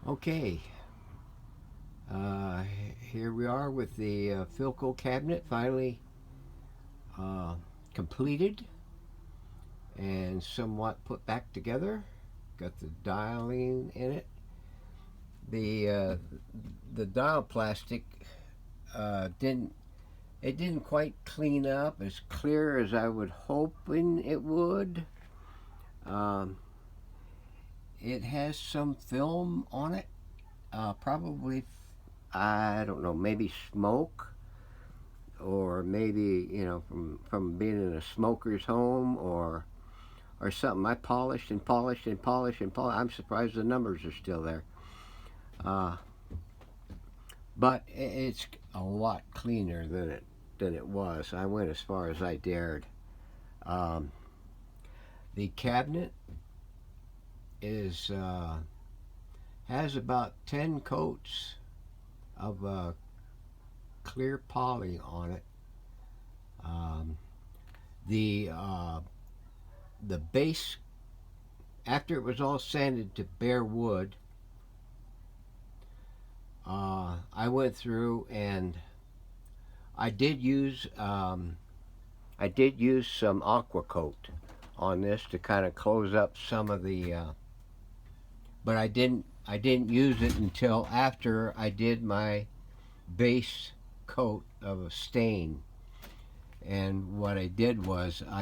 Okay, uh, here we are with the Philco cabinet finally uh, completed and somewhat put back together. Got the dialing in it. The dial plastic didn't quite clean up as clear as I would hoping it would. Um, it has some film on it, probably I don't know, maybe smoke, or maybe from being in a smoker's home, or something. I polished and polished and polished and polished. I'm surprised the numbers are still there. Uh, but it's a lot cleaner than it was. I went as far as I dared. Um, the cabinet is has about 10 coats of clear poly on it. Um, the the base, after it was all sanded to bare wood, I went through and I did use um, I did use some aqua coat on this to kind of close up some of the, but I didn't use it until after I did my base coat of a stain. And what I did was um,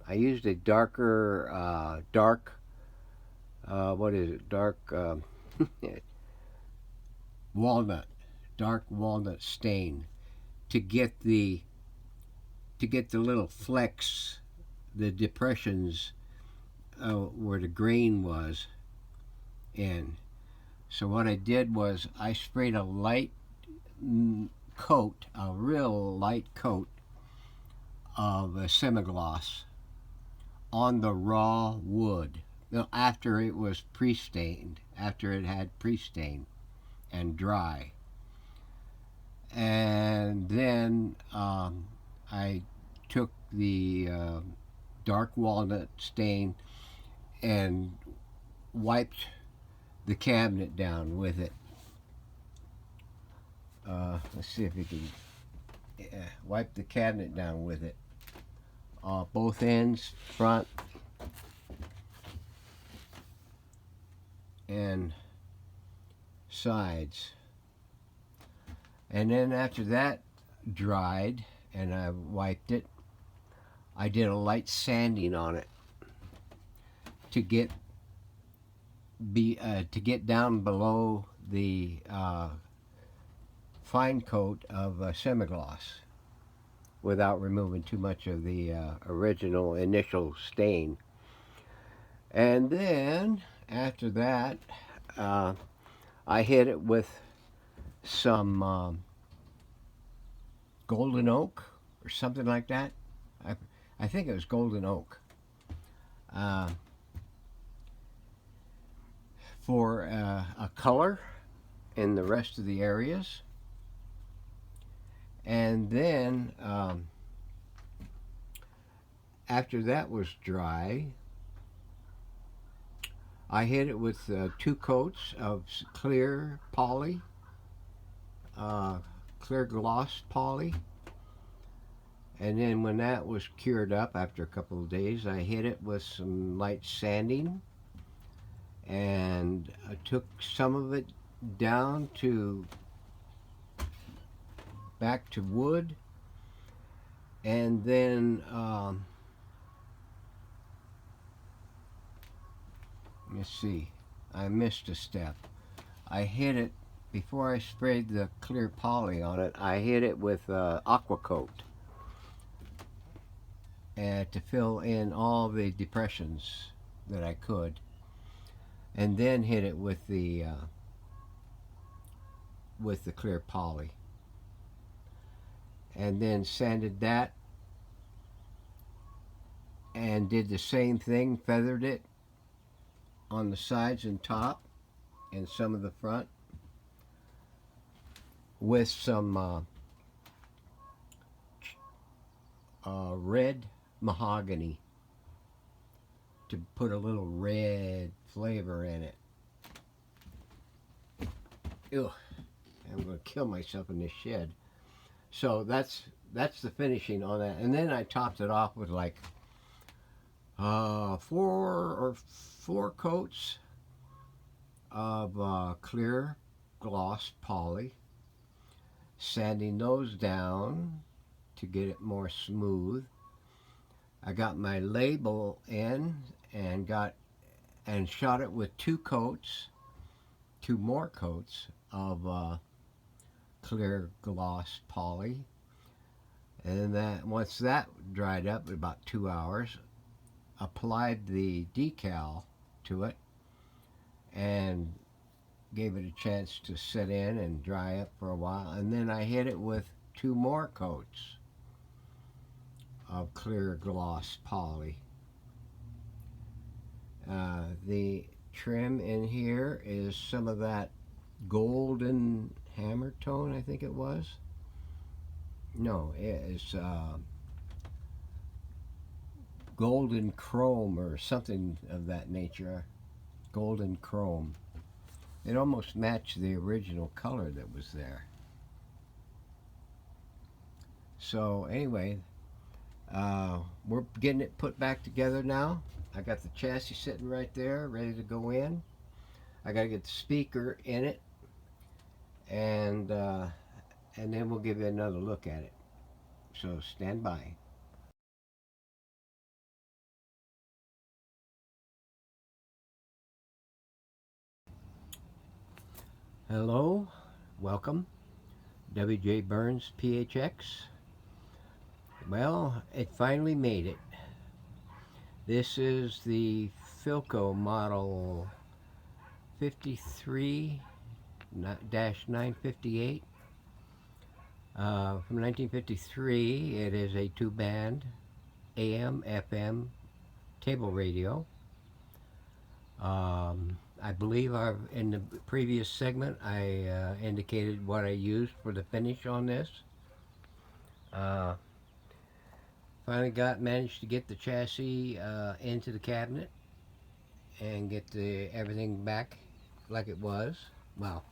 I used a darker dark what is it, walnut dark walnut stain to get the little flecks, the depressions, where the grain was in. So what I did was I sprayed a light coat, a real light coat of a semi-gloss on the raw wood. After it was pre-stained, after it had pre-stain and dry, and then I took the dark walnut stain and wiped the cabinet down with it. Let's see if you can wipe the cabinet down with it. Both ends, front and sides. And then after that dried and I wiped it, I did a light sanding on it to get down below the fine coat of semi-gloss without removing too much of the original initial stain. And then after that, uh, I hit it with some golden oak or something like that. I, I think it was golden oak, uh, for a color in the rest of the areas. And then after that was dry, I hit it with 2 coats of clear poly, uh, clear gloss poly. And then when that was cured up after a couple of days, I hit it with some light sanding, and I took some of it down to back to wood, and then let me see, I missed a step. I hit it before I sprayed the clear poly on it. I hit it with aqua coat to fill in all the depressions that I could, and then hit it with the clear poly, and then sanded that and did the same thing, feathered it on the sides and top and some of the front with some red mahogany. to put a little red flavor in it. Ew, I'm going to kill myself in this shed. So that's the finishing on that. And then I topped it off with like four coats of clear gloss poly, sanding those down to get it more smooth. I got my label in and shot it with two more coats of clear gloss poly. And that once that dried up, about 2 hours, applied the decal to it and gave it a chance to sit in and dry up for a while. And then I hit it with 2 more coats of clear gloss poly. The trim in here is some of that golden hammer tone, I think it was. No, it's golden chrome or something of that nature. Golden chrome. It almost matched the original color that was there. So anyway, we're getting it put back together now. I got the chassis sitting right there, ready to go in. I got to get the speaker in it, and then we'll give you another look at it. So stand by. Hello, welcome, W.J. Burns PHX. Well, it finally made it. This is the Philco model 53-958 from 1953. It is a 2-band AM, FM table radio. I believe in the previous segment I indicated what I used for the finish on this. Finally managed to get the chassis into the cabinet and get everything back like it was. Well,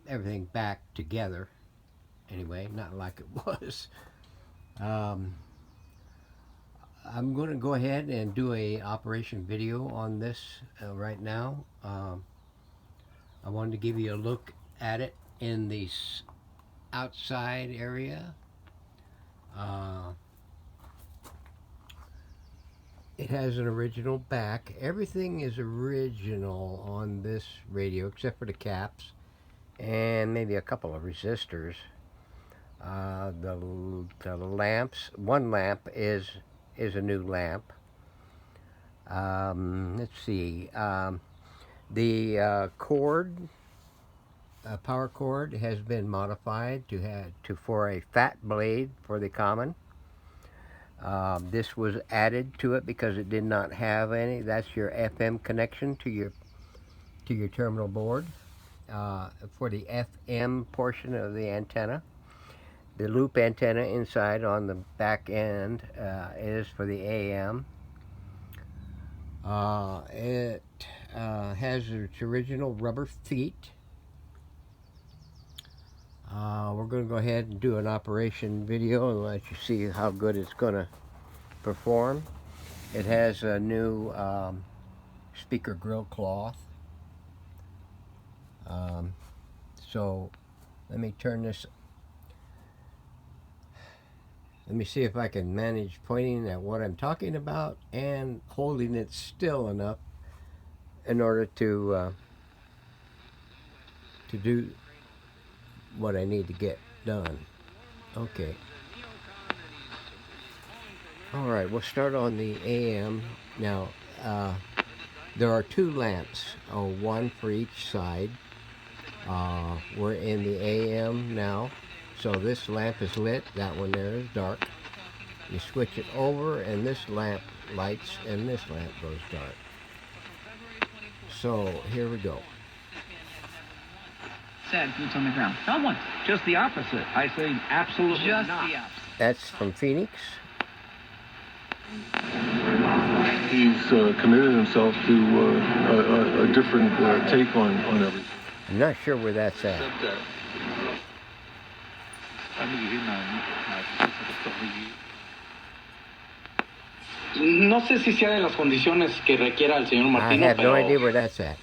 everything back together anyway, not like it was. I'm going to go ahead and do a operation video on this right now. I wanted to give you a look at it in the outside area. It has an original back. Everything is original on this radio except for the caps and maybe a couple of resistors. The lamps, one lamp is a new lamp. Let's see. The cord, power cord, has been modified for a fat blade for the common. This was added to it because it did not have any. That's your FM connection to your terminal board for the FM portion of the antenna. The loop antenna inside on the back end is for the AM. It has its original rubber feet. We're going to go ahead and do an operation video and let you see how good it's going to perform. It has a new speaker grill cloth. So let me turn this. Let me see if I can manage pointing at what I'm talking about and holding it still enough in order to do what I need to get done. Okay. All right, we'll start on the AM. Now, there are 2 lamps, one for each side. We're in the AM now. So this lamp is lit, that one there is dark. You switch it over and this lamp lights and this lamp goes dark. So here we go. Sad boots on the ground. Not once. Just the opposite. I say absolutely Just not. the opposite. That's from Phoenix. committed himself to a different take on everything. I'm not sure where that's at. No sé si sea de las condiciones que requiera el señor I Martino, have no pero idea where that's at.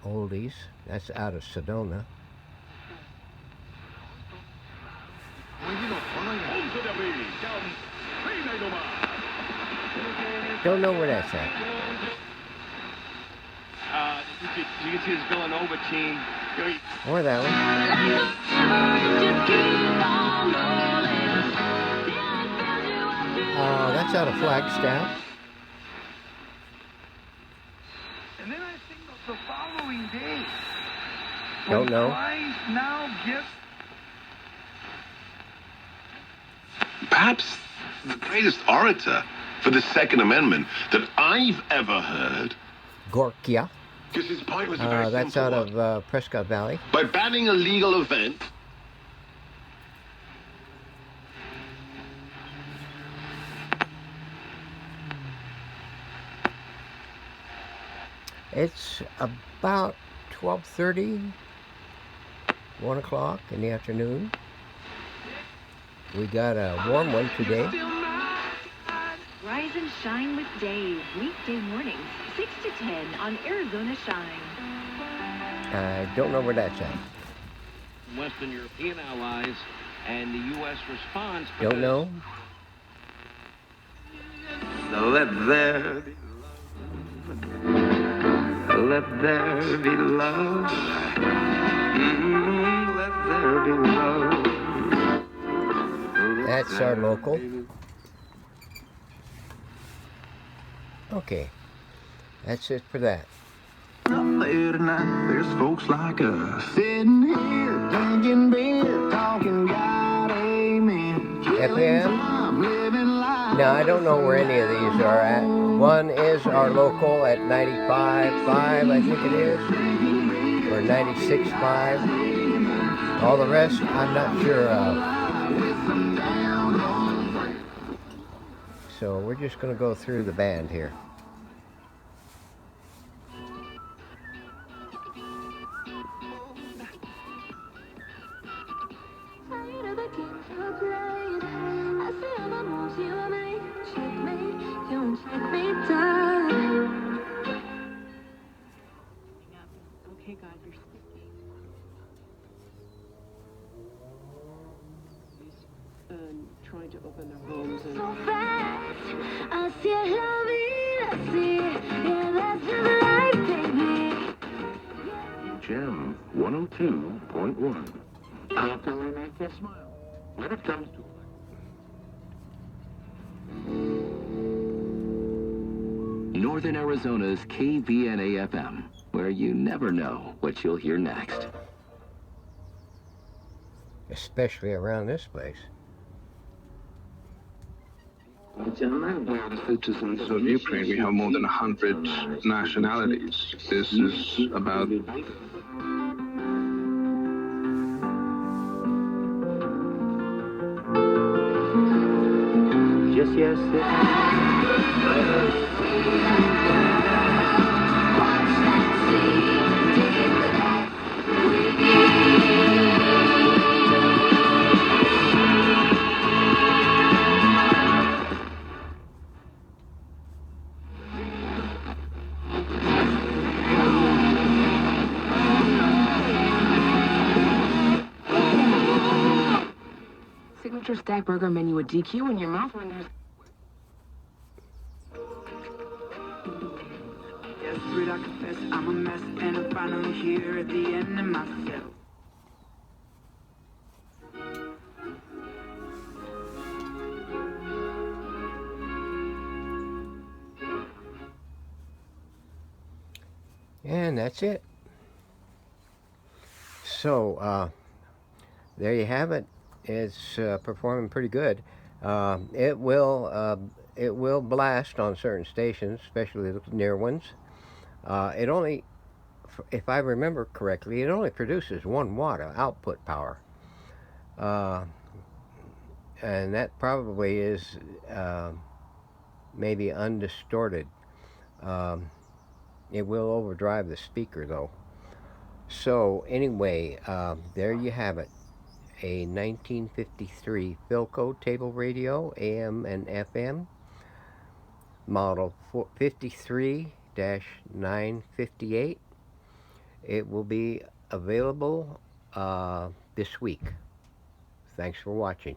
Oldies. That's out of Sedona. Don't know where that's at. You can see his Villanova team. Or that one. That's out of Flagstaff. And then I think of the following day. Don't know. Now gets perhaps the greatest orator for the Second Amendment that I've ever heard. Gorkia. Because his point was a very That's simple out one. of Prescott Valley. By banning a legal event, It's about 12:30, 1 o'clock in the afternoon. We got a warm one today. Rise and shine with Dave, weekday mornings, 6 to 10 on Arizona Shine. I don't know where that's at. Western European allies and the U.S. response. Don't know. Let there be love. Let there be love. Let there be love. That's our local. Okay. That's it for that. Late at night, there's folks like us sitting here drinking beer, talking God, amen. FM? No, I don't know where any of these are at. One is our local at 95.5, I think it is, or 96.5. All the rest, I'm not sure of. So we're just going to go through the band here. Okay, God, you're speaking. Trying to open their homes and Gem 102.1. How can we make you smile when it comes to Northern Arizona's KVNA-FM, where you never know what you'll hear next. Especially around this place. We are the citizens of Ukraine. We have more than 100 nationalities. This is about Just yesterday. signature stack burger menu with DQ in your mouth when there's. Yes, sweet, I confess I'm a mess, and I'm finally here at the end of myself. And that's it. So, there you have it. It's performing pretty good. It will blast on certain stations, especially the near ones. It only, if I remember correctly, it only produces 1 watt of output power, uh, and that probably is maybe undistorted. Um, it will overdrive the speaker though. So anyway, there you have it. A 1953 Philco table radio, AM and FM, model 53-958. It will be available this week. Thanks for watching.